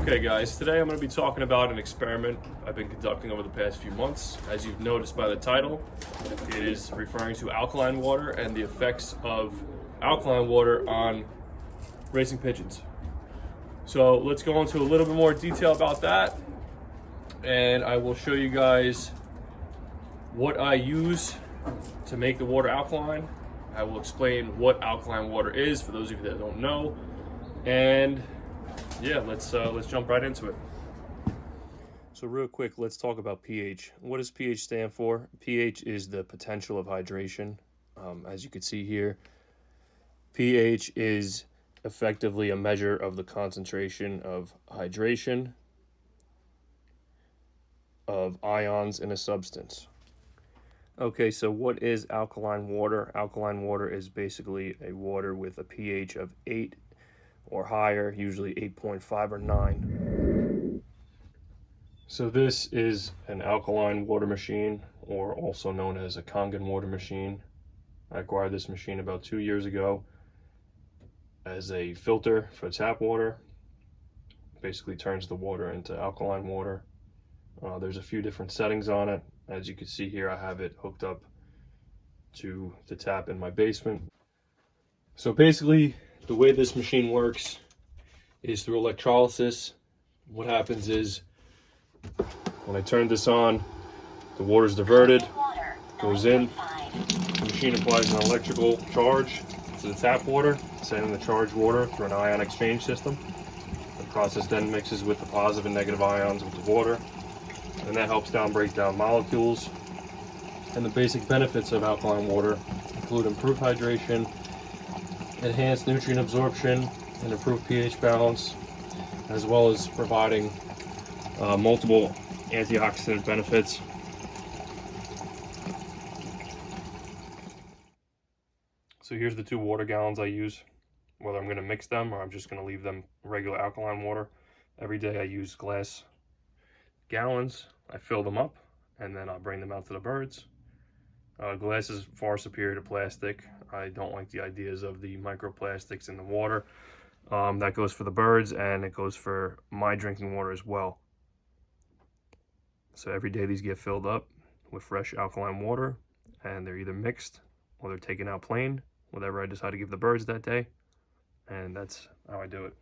Okay guys, today I'm going to be talking about an experiment I've been conducting over the past few months. As you've noticed by the title, it is referring to alkaline water and the effects of alkaline water on racing pigeons. So let's go into a little bit more detail about that, and I will show you guys what I use to make the water alkaline. I will explain what alkaline water is for those of you that don't know, and yeah, let's jump right into it. So real quick, let's talk about pH. What does pH stand for? pH is the potential of hydration. As you can see here, pH is effectively a measure of the concentration of hydration of ions in a substance. Okay, so what is alkaline water? Alkaline water is basically a water with a pH of 8 or higher, usually 8.5 or 9. So this is an alkaline water machine, or also known as a Kangen water machine. I acquired this machine about 2 years ago as a filter for tap water. Basically turns the water into alkaline water. There's a few different settings on it. As you can see here, I have it hooked up to the tap in my basement. So basically, the way this machine works is through electrolysis. What happens is, when I turn this on, the water is diverted, goes in, the machine applies an electrical charge to the tap water, sending the charged water through an ion exchange system. The process then mixes with the positive and negative ions with the water, and that helps break down molecules. And the basic benefits of alkaline water include improved hydration, enhanced nutrient absorption, and improved pH balance, as well as providing multiple antioxidant benefits. So here's the 2 water gallons I use, whether I'm going to mix them or I'm just going to leave them regular alkaline water. Every day I use glass gallons. I fill them up and then I'll bring them out to the birds. Glass is far superior to plastic. I don't like the ideas of the microplastics in the water. That goes for the birds, and it goes for my drinking water as well. So every day these get filled up with fresh alkaline water, and they're either mixed or they're taken out plain, whatever I decide to give the birds that day, and that's how I do it.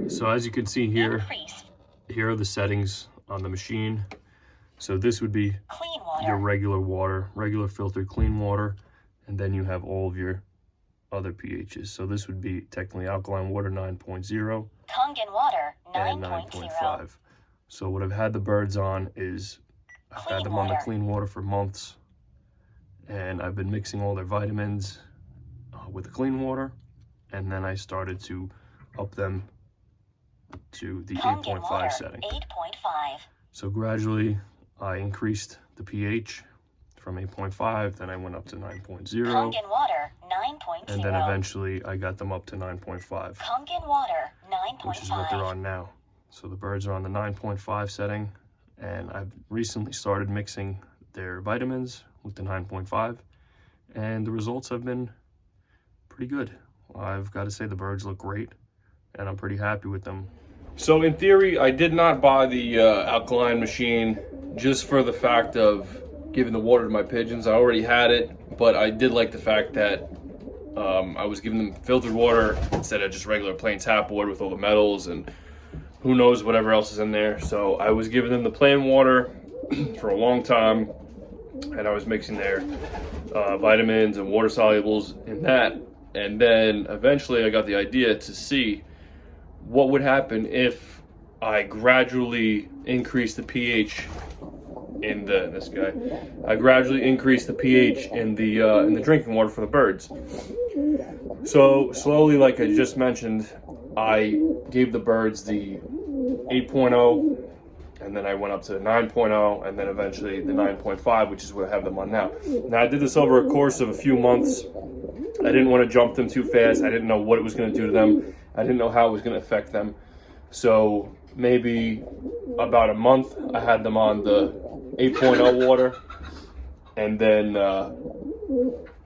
So as you can see here, here are the settings on the machine. So this would be your regular water, regular filtered clean water, and then you have all of your other pHs. So this would be technically alkaline water 9.0, Kangen water 9.0, and 9.5. So what I've had the birds on is, I've had them on the clean water for months, and I've been mixing all their vitamins with the clean water, and then I started to up them to the 8.5 setting. 8.5. So gradually I increased the pH from 8.5, then I went up to 9.0. Kangen water 9.0. And then eventually I got them up to 9.5. Kangen water 9.5. Which is what they're on now. So the birds are on the 9.5 setting, and I've recently started mixing their vitamins with the 9.5, and the results have been pretty good. I've got to say the birds look great, and I'm pretty happy with them. So in theory, I did not buy the alkaline machine just for the fact of giving the water to my pigeons. I already had it, but I did like the fact that I was giving them filtered water instead of just regular plain tap water with all the metals and who knows whatever else is in there. So I was giving them the plain water for a long time, and I was mixing their vitamins and water solubles in that. And then eventually I got the idea to see what would happen if I gradually increase the pH in I gradually increase the pH in the drinking water for the birds. So slowly, like I just mentioned, I gave the birds the 8.0, and then I went up to the 9.0, and then eventually the 9.5, which is what I have them on now. Now, I did this over a course of a few months. I didn't want to jump them too fast. I didn't know what it was going to do to them. I didn't know how it was going to affect them. So maybe about a month, I had them on the 8.0 water, and then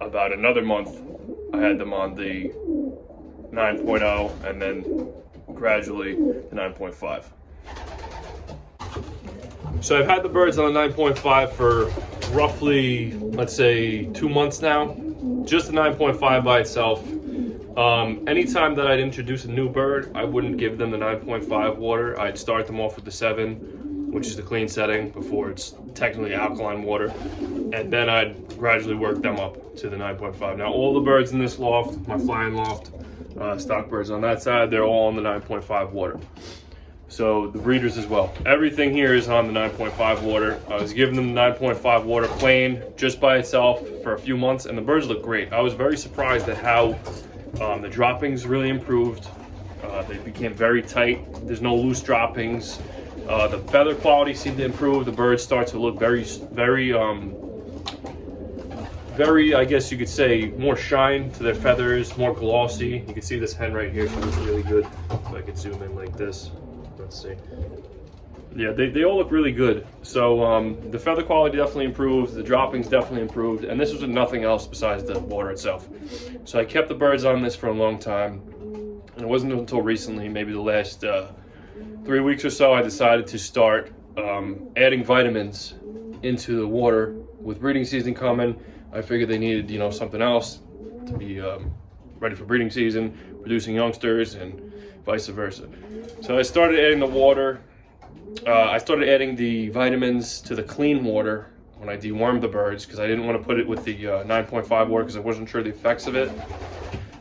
about another month, I had them on the 9.0, and then gradually the 9.5. So I've had the birds on the 9.5 for roughly, let's say, 2 months now. Just the 9.5 by itself. Anytime that I'd introduce a new bird, I wouldn't give them the 9.5 water. I'd start them off with the 7, which is the clean setting before it's technically alkaline water. And then I'd gradually work them up to the 9.5. Now, all the birds in this loft, my flying loft, stock birds on that side, they're all on the 9.5 water. So the breeders as well. Everything here is on the 9.5 water. I was giving them the 9.5 water plain just by itself for a few months, and the birds look great. I was very surprised at how the droppings really improved. They became very tight. There's no loose droppings. The feather quality seemed to improve. The birds start to look very, I guess you could say, more shine to their feathers, more glossy. You can see this hen right here. She looks really good. If I could zoom in like this. Let's see. Yeah, they all look really good. So the feather quality definitely improved. The droppings definitely improved. And this was with nothing else besides the water itself. So I kept the birds on this for a long time. And it wasn't until recently, maybe the last 3 weeks or so, I decided to start adding vitamins into the water. With breeding season coming, I figured they needed, something else to be ready for breeding season, producing youngsters, and vice versa. So I started adding the water. I started adding the vitamins to the clean water when I dewormed the birds, because I didn't want to put it with the 9.5 water because I wasn't sure the effects of it.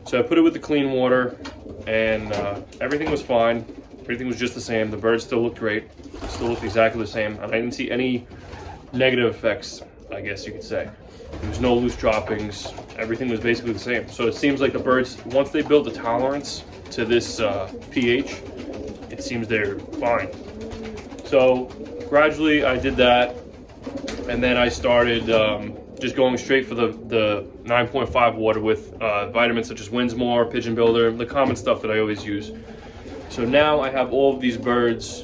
So I put it with the clean water, and everything was fine. Everything was just the same. The birds still looked great. Still looked exactly the same. And I didn't see any negative effects, I guess you could say. There was no loose droppings. Everything was basically the same. So it seems like the birds, once they build a tolerance to this pH, it seems they're fine. So gradually I did that, and then I started just going straight for the 9.5 water with vitamins such as Winsmore, Pigeon Builder, the common stuff that I always use. So now I have all of these birds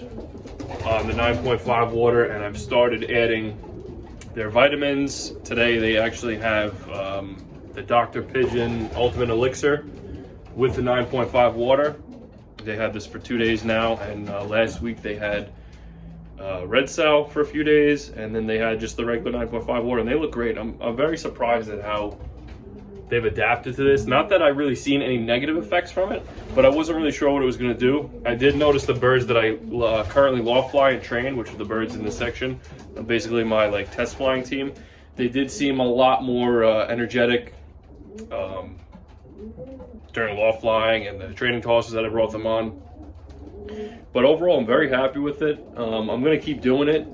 on the 9.5 water, and I've started adding their vitamins. Today they actually have the Dr. Pigeon Ultimate Elixir with the 9.5 water. They had this for 2 days now, and last week they had Red Cell for a few days, and then they had just the regular 9.5 water, and they look great. I'm very surprised at how they've adapted to this. Not that I really seen any negative effects from it, but I wasn't really sure what it was going to do. I did notice the birds that I currently loft fly and train, which are the birds in this section, basically my test flying team. They did seem a lot more energetic during loft flying and the training tosses that I brought them on. But overall, I'm very happy with it. I'm going to keep doing it,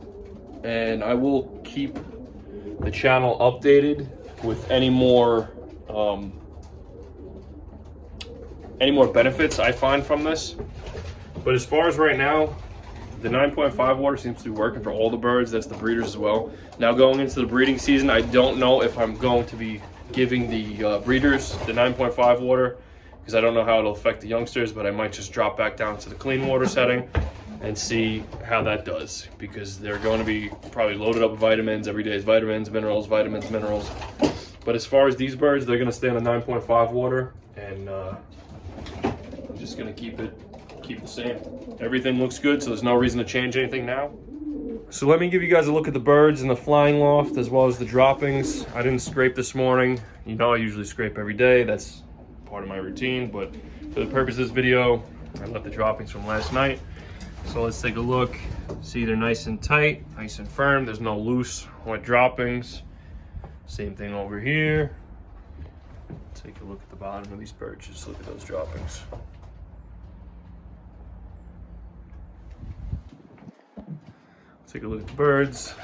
and I will keep the channel updated with any more benefits I find from this. But as far as right now, the 9.5 water seems to be working for all the birds. That's the breeders as well. Now going into the breeding season, I don't know if I'm going to be giving the breeders the 9.5 water, because I don't know how it'll affect the youngsters, but I might just drop back down to the clean water setting and see how that does, because they're going to be probably loaded up with vitamins. Every day is vitamins, minerals, vitamins, minerals. But as far as these birds, they're going to stay on the 9.5 water, and I'm just going to keep the same. Everything looks good, so there's no reason to change anything now. So let me give you guys a look at the birds in the flying loft as well as the droppings. I didn't scrape this morning. I usually scrape every day. That's part of my routine, but for the purpose of this video, I left the droppings from last night. So let's take a look. See, they're nice and tight, nice and firm. There's no loose wet droppings. Same thing over here. Take a look at the bottom of these birds. Just look at those droppings. Take a look at the birds.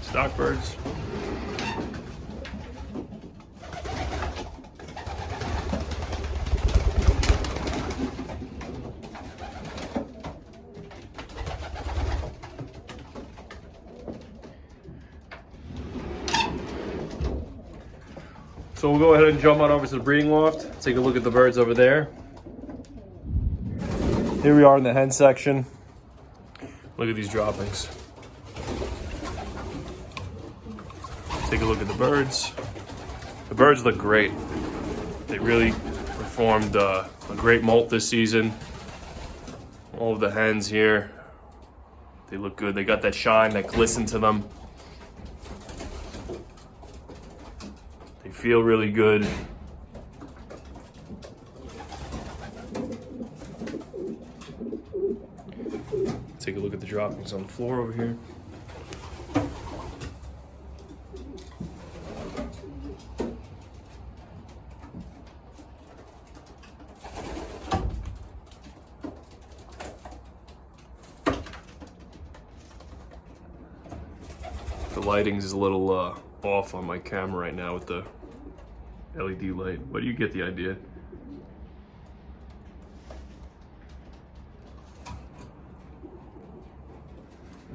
Stock birds. So we'll go ahead and jump on over to the breeding loft, take a look at the birds over there. Here we are in the hen section. Look at these droppings. Take a look at the birds. The birds look great. They really performed a great molt this season. All of the hens here, they look good. They got that shine, that glisten to them. They feel really good. Take a look at the droppings on the floor over here. The lighting is a little off on my camera right now with the LED light, but you get the idea.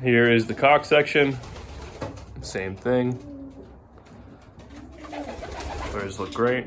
Here is the cock section. Same thing. Birds look great.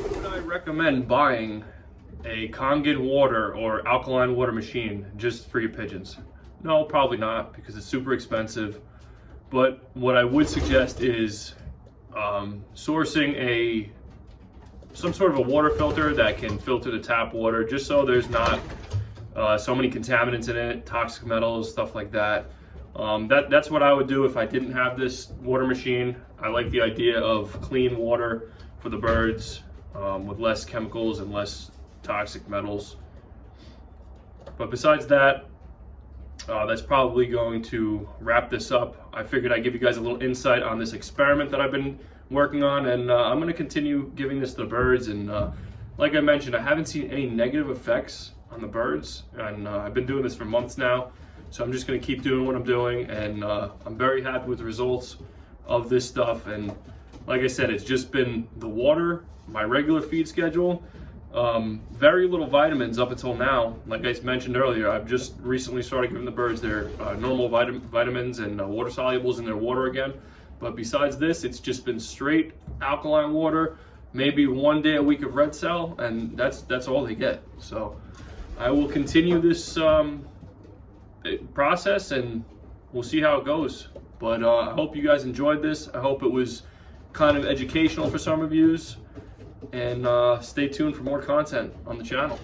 Would I recommend buying a Kangen water or alkaline water machine just for your pigeons? No, probably not, because it's super expensive. But what I would suggest is sourcing some sort of a water filter that can filter the tap water, just so there's not so many contaminants in it, toxic metals, stuff like that. That's what I would do if I didn't have this water machine. I like the idea of clean water for the birds with less chemicals and less toxic metals. But besides that, that's probably going to wrap this up. I figured I'd give you guys a little insight on this experiment that I've been working on, and I'm going to continue giving this to the birds. And like I mentioned, I haven't seen any negative effects on the birds, and I've been doing this for months now. So I'm just going to keep doing what I'm doing, and I'm very happy with the results of this stuff. And like I said, it's just been the water, my regular feed schedule, very little vitamins up until now. Like I mentioned earlier, I've just recently started giving the birds their normal vitamins and water solubles in their water again. But besides this, it's just been straight alkaline water, maybe one day a week of red cell, and that's all they get. So I will continue this process, and we'll see how it goes. But I hope you guys enjoyed this. I hope it was kind of educational for some of yous, and stay tuned for more content on the channel.